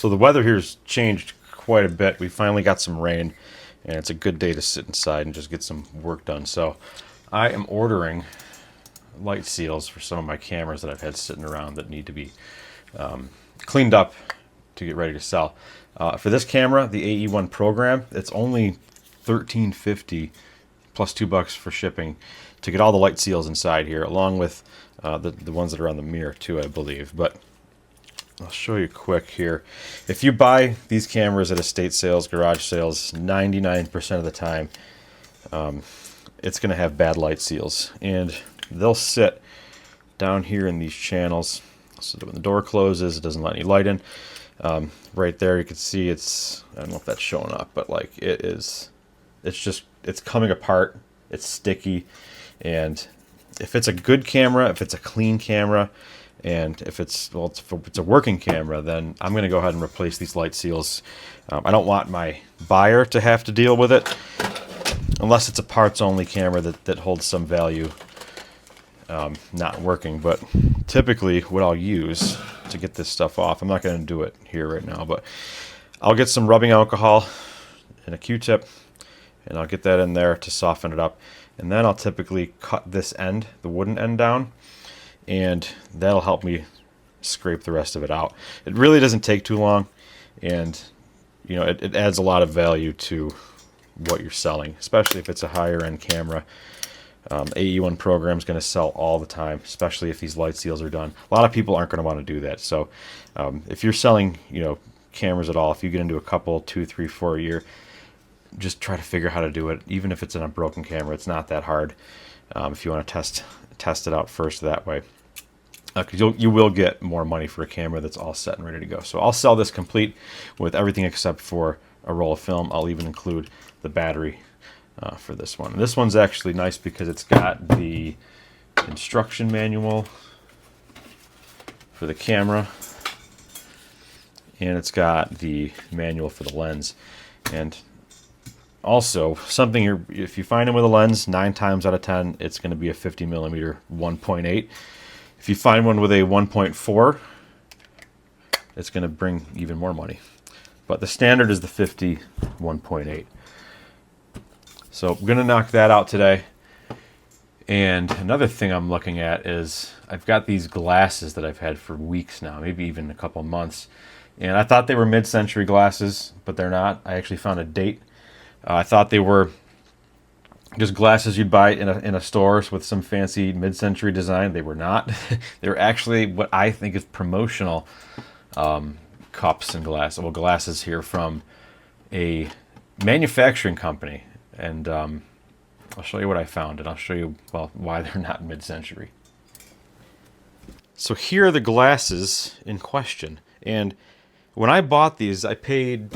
So the weather here's changed quite a bit. We finally got some rain, and it's a good day to sit inside and just get some work done. So I am ordering light seals for some of my cameras that I've had sitting around that need to be cleaned up to get ready to sell. For this camera, the AE1 program, it's only $13.50 plus $2 for shipping to get all the light seals inside here, along with the ones that are on the mirror too, I believe. But I'll show you quick here. If you buy these cameras at estate sales, garage sales, 99% of the time, it's going to have bad light seals, and they'll sit down here in these channels. So that when the door closes, it doesn't let any light in. Right there, you can see it's, I don't know if that's showing up, but like it's coming apart. It's sticky, and if it's a good camera, if it's a clean camera, and if it's a working camera, then I'm going to go ahead and replace these light seals. I don't want my buyer to have to deal with it, unless it's a parts-only camera that holds some value not working. But typically what I'll use to get this stuff off, I'm not going to do it here right now, but I'll get some rubbing alcohol and a Q-tip, and I'll get that in there to soften it up. And then I'll typically cut this end, the wooden end, down, and that'll help me scrape the rest of it out. It really doesn't take too long, and you know, it adds a lot of value to what you're selling, especially if it's a higher end camera. AE1 program is going to sell all the time, especially if these light seals are done. A lot of people aren't going to want to do that. So if you're selling, you know, cameras at all, if you get into a couple, 2, 3, 4 a year, just try to figure out how to do it. Even if it's in a broken camera, it's not that hard. If you want to test it out first that way, because you will get more money for a camera that's all set and ready to go. So I'll sell this complete with everything except for a roll of film. I'll even include the battery for this one. And this one's actually nice because it's got the instruction manual for the camera, and it's got the manual for the lens. And also, something if you find them with a lens, 9 times out of 10, it's going to be a 50mm 1.8. If you find one with a 1.4, it's going to bring even more money. But the standard is the 50 1.8. So I'm going to knock that out today. And another thing I'm looking at is I've got these glasses that I've had for weeks now, maybe even a couple months. And I thought they were mid-century glasses, but they're not. I actually found a date. I thought they were just glasses you'd buy in a store with some fancy mid-century design. They were not. They were actually what I think is promotional cups and glasses. Well, glasses here from a manufacturing company. And I'll show you what I found, and I'll show you, well, why they're not mid-century. So here are the glasses in question. And when I bought these, I paid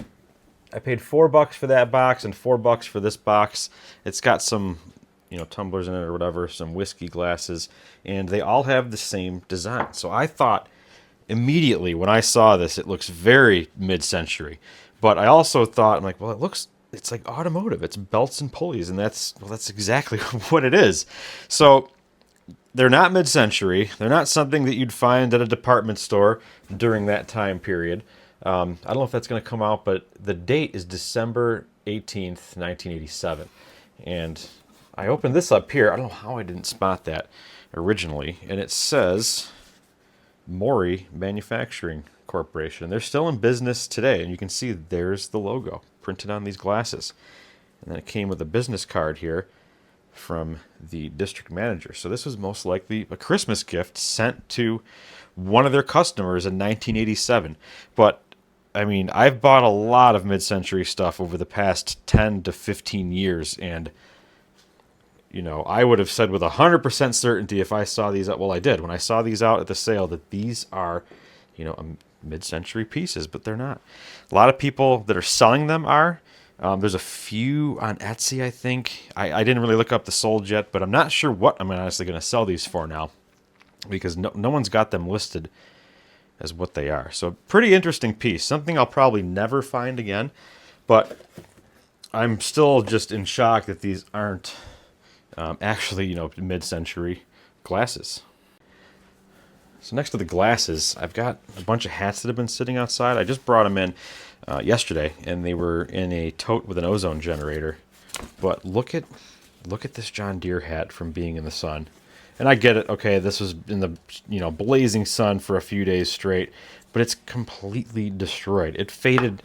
$4 for that box and $4 for this box. It's got some, you know, tumblers in it or whatever, some whiskey glasses, and they all have the same design. So I thought immediately when I saw this, it looks very mid-century. But I also thought, I'm like, well, it's like automotive. It's belts and pulleys, and that's exactly what it is. So they're not mid-century. They're not something that you'd find at a department store during that time period. I don't know if that's going to come out, but the date is December 18th, 1987. And I opened this up here. I don't know how I didn't spot that originally. And it says Mori Manufacturing Corporation. And they're still in business today. And you can see there's the logo printed on these glasses. And then it came with a business card here from the district manager. So this was most likely a Christmas gift sent to one of their customers in 1987. But I mean, I've bought a lot of mid-century stuff over the past 10 to 15 years, and you know, I would have said with 100% certainty if I saw these out, well, I did when I saw these out at the sale, that these are, you know, mid-century pieces, but they're not. A lot of people that are selling them are. There's a few on Etsy, I think. I didn't really look up the sold yet, but I'm not sure what I'm honestly going to sell these for now, because no one's got them listed as what they are. So pretty interesting piece. Something I'll probably never find again, but I'm still just in shock that these aren't actually, you know, mid-century glasses. So next to the glasses, I've got a bunch of hats that have been sitting outside. I just brought them in yesterday, and they were in a tote with an ozone generator. But look at this John Deere hat from being in the sun. And I get it. Okay, this was in the blazing sun for a few days straight, but it's completely destroyed. It faded.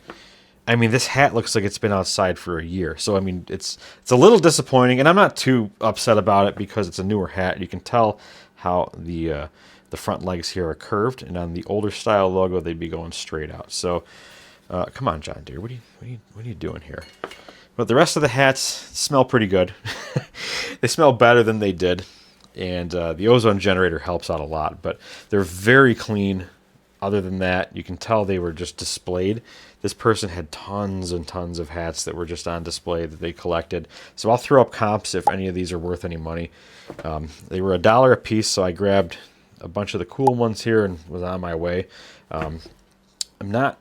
I mean, this hat looks like it's been outside for a year. So I mean, it's a little disappointing, and I'm not too upset about it because it's a newer hat. You can tell how the front legs here are curved, and on the older style logo, they'd be going straight out. So, come on, John Deere, what are you doing here? But the rest of the hats smell pretty good. They smell better than they did, and the ozone generator helps out a lot. But they're very clean. Other than that, you can tell they were just displayed. This person had tons and tons of hats that were just on display that they collected. So I'll throw up comps if any of these are worth any money. They were $1 a piece, so I grabbed a bunch of the cool ones here and was on my way. I've never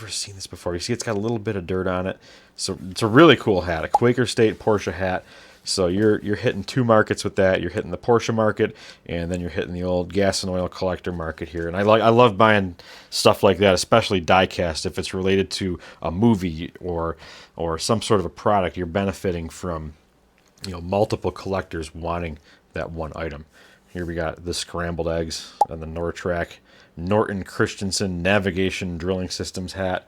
seen this before. You see it's got a little bit of dirt on it. So it's a really cool hat, a Quaker State Porsche hat. So you're hitting two markets with that. You're hitting the Porsche market, and then you're hitting the old gas and oil collector market here. And I love buying stuff like that, especially die-cast, if it's related to a movie or some sort of a product. You're benefiting from multiple collectors wanting that one item. Here we got the scrambled eggs on the Norton Christensen Navigation Drilling Systems hat.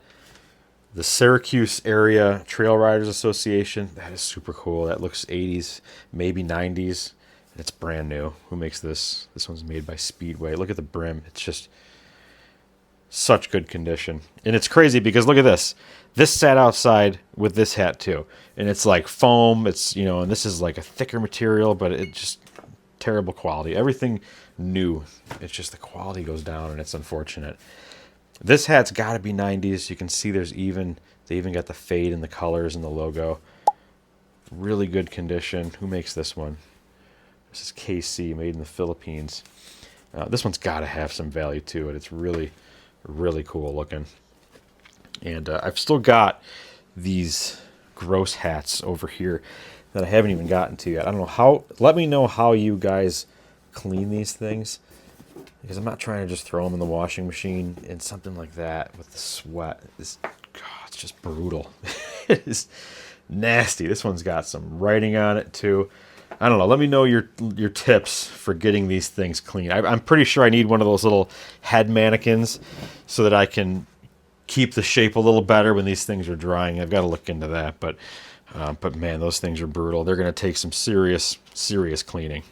The Syracuse Area Trail Riders Association. That is super cool. That looks 80s, maybe 90s. It's brand new. Who makes this? This one's made by Speedway. Look at the brim. It's just such good condition. And it's crazy because look at this. This sat outside with this hat too. And it's like foam. It's, and this is like a thicker material, but it just terrible quality. Everything new. It's just the quality goes down, and it's unfortunate. This hat's got to be 90s. You can see they even got the fade in the colors and the logo. Really good condition. Who makes this one? This is KC, made in the Philippines. This one's got to have some value to it. It's really, really cool looking. And I've still got these gross hats over here that I haven't even gotten to yet. I don't know how. Let me know how you guys clean these things, because I'm not trying to just throw them in the washing machine. And something like that with the sweat is, God, it's just brutal. It is nasty. This one's got some writing on it too. I don't know. Let me know your tips for getting these things clean. I'm pretty sure I need one of those little head mannequins so that I can keep the shape a little better when these things are drying. I've got to look into that. But man, those things are brutal. They're going to take some serious cleaning.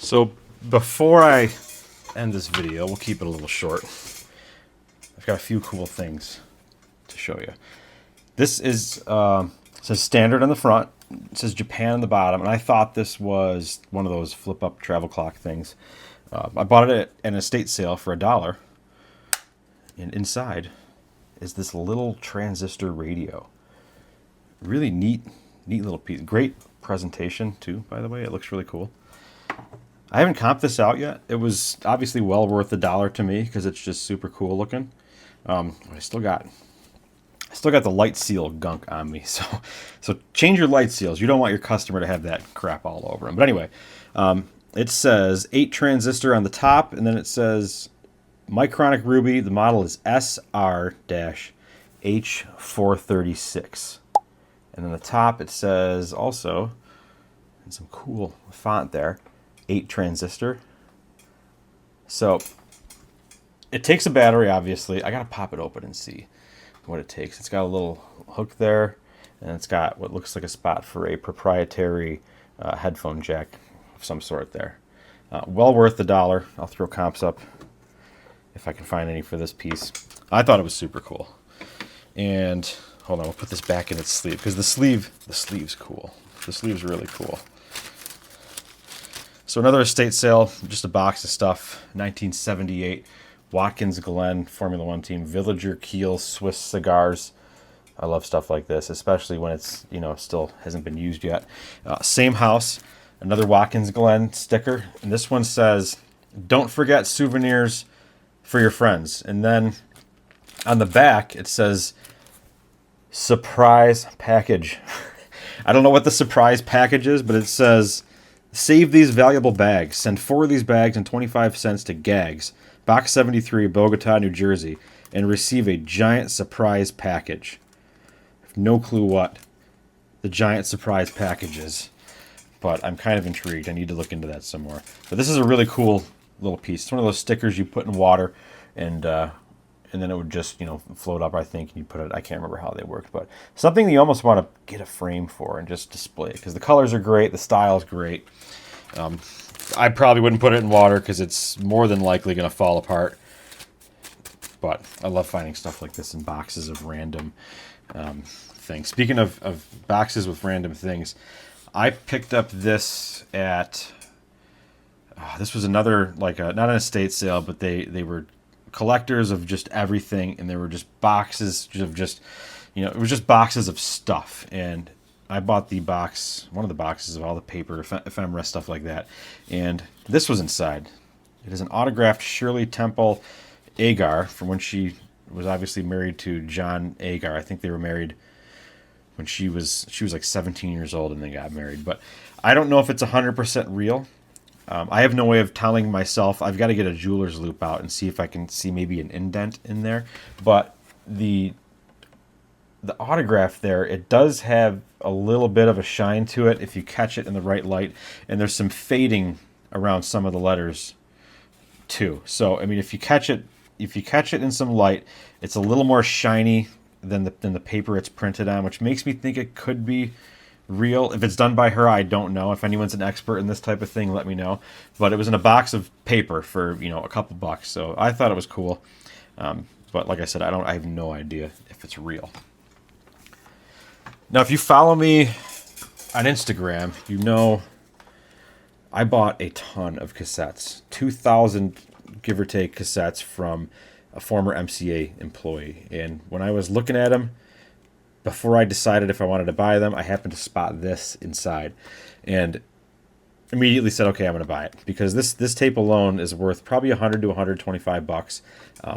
So before I end this video, we'll keep it a little short. I've got a few cool things to show you. This is says standard on the front. It says Japan on the bottom, and I thought this was one of those flip-up travel clock things. I bought it at an estate sale for $1, and inside is this little transistor radio. Really neat little piece. Great presentation too, by the way. It looks really cool. I haven't comped this out yet. It was obviously well worth $1 to me because it's just super cool looking. I still got the light seal gunk on me. So change your light seals. You don't want your customer to have that crap all over them. But anyway, it says 8 transistor on the top, and then it says Micronic Ruby. The model is SR-H436. And then the top it says also, in some cool font there, 8 transistor. So it takes a battery, obviously. I gotta pop it open and see what it takes. It's got a little hook there, and it's got what looks like a spot for a proprietary headphone jack of some sort there. Well worth $1. I'll throw comps up if I can find any for this piece. I thought it was super cool. And hold on, we'll put this back in its sleeve because the sleeve's cool. The sleeve's really cool. So another estate sale, just a box of stuff. 1978 Watkins Glen Formula One team, Villager Kiel Swiss cigars. I love stuff like this, especially when it's still hasn't been used yet. Same house, another Watkins Glen sticker, and this one says, "Don't forget souvenirs for your friends." And then on the back it says, "Surprise package." I don't know what the surprise package is, but it says Save these valuable bags. Send 4 of these bags and 25 cents to Gags, Box 73, Bogota, New Jersey, and receive a giant surprise package. I have no clue what the giant surprise package is, but I'm kind of intrigued. I need to look into that some more. But this is a really cool little piece. It's one of those stickers you put in water, and then it would just, float up, I think, and you put it, I can't remember how they worked, but something that you almost want to get a frame for and just display, because the colors are great, the style is great. I probably wouldn't put it in water because it's more than likely going to fall apart, but I love finding stuff like this in boxes of random things. Speaking of boxes with random things, I picked up this at, this was another, like, not an estate sale, but they were collectors of just everything, and there were just boxes of just, it was just boxes of stuff, and I bought one of the boxes of all the paper, ephemera, stuff like that, and this was inside. It is an autographed Shirley Temple Agar from when she was obviously married to John Agar. I think they were married when she was like 17 years old and they got married, but I don't know if it's 100% real. I have no way of telling myself. I've got to get a jeweler's loop out and see if I can see maybe an indent in there. But the autograph there, it does have a little bit of a shine to it if you catch it in the right light. And there's some fading around some of the letters too. So I mean, if you catch it in some light, it's a little more shiny than the paper it's printed on, which makes me think it could be real. If it's done by her, I don't know. If anyone's an expert in this type of thing, let me know. But it was in a box of paper for a couple bucks, so I thought it was cool. But like I said, I have no idea if it's real. Now, if you follow me on Instagram, I bought a ton of cassettes, 2,000 give or take cassettes from a former MCA employee, and when I was looking at them, before I decided if I wanted to buy them, I happened to spot this inside and immediately said, okay, I'm going to buy it, because this tape alone is worth probably 100 to 125 bucks,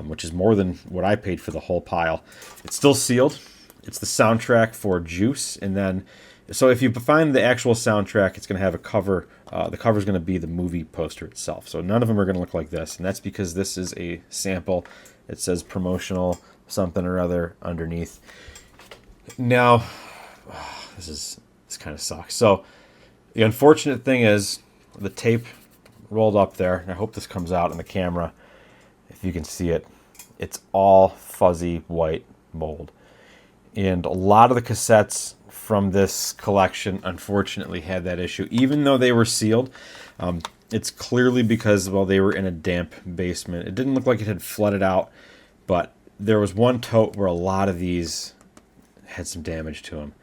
which is more than what I paid for the whole pile. It's still sealed. It's the soundtrack for Juice, and then so if you find the actual soundtrack, it's going to have a cover. The cover is going to be the movie poster itself. So none of them are going to look like this, and that's because this is a sample. It says promotional something or other underneath. Now, this kind of sucks. So the unfortunate thing is the tape rolled up there, and I hope this comes out in the camera if you can see it. It's all fuzzy white mold, and a lot of the cassettes from this collection unfortunately had that issue, even though they were sealed. It's clearly because, well, they were in a damp basement. It didn't look like it had flooded out, but there was one tote where a lot of these had some damage to them,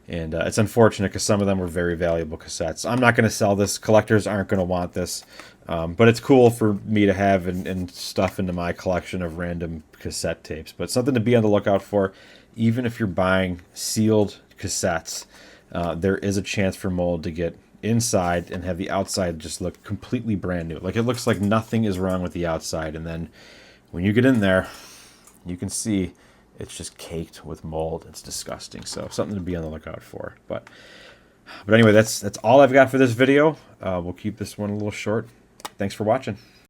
and it's unfortunate because some of them were very valuable cassettes. I'm not going to sell this. Collectors aren't going to want this, but it's cool for me to have and stuff into my collection of random cassette tapes. But something to be on the lookout for. Even if you're buying sealed cassettes, there is a chance for mold to get inside and have the outside just look completely brand new. Like, it looks like nothing is wrong with the outside, and then when you get in there, you can see it's just caked with mold. It's disgusting. So something to be on the lookout for. But anyway, that's all I've got for this video. We'll keep this one a little short. Thanks for watching.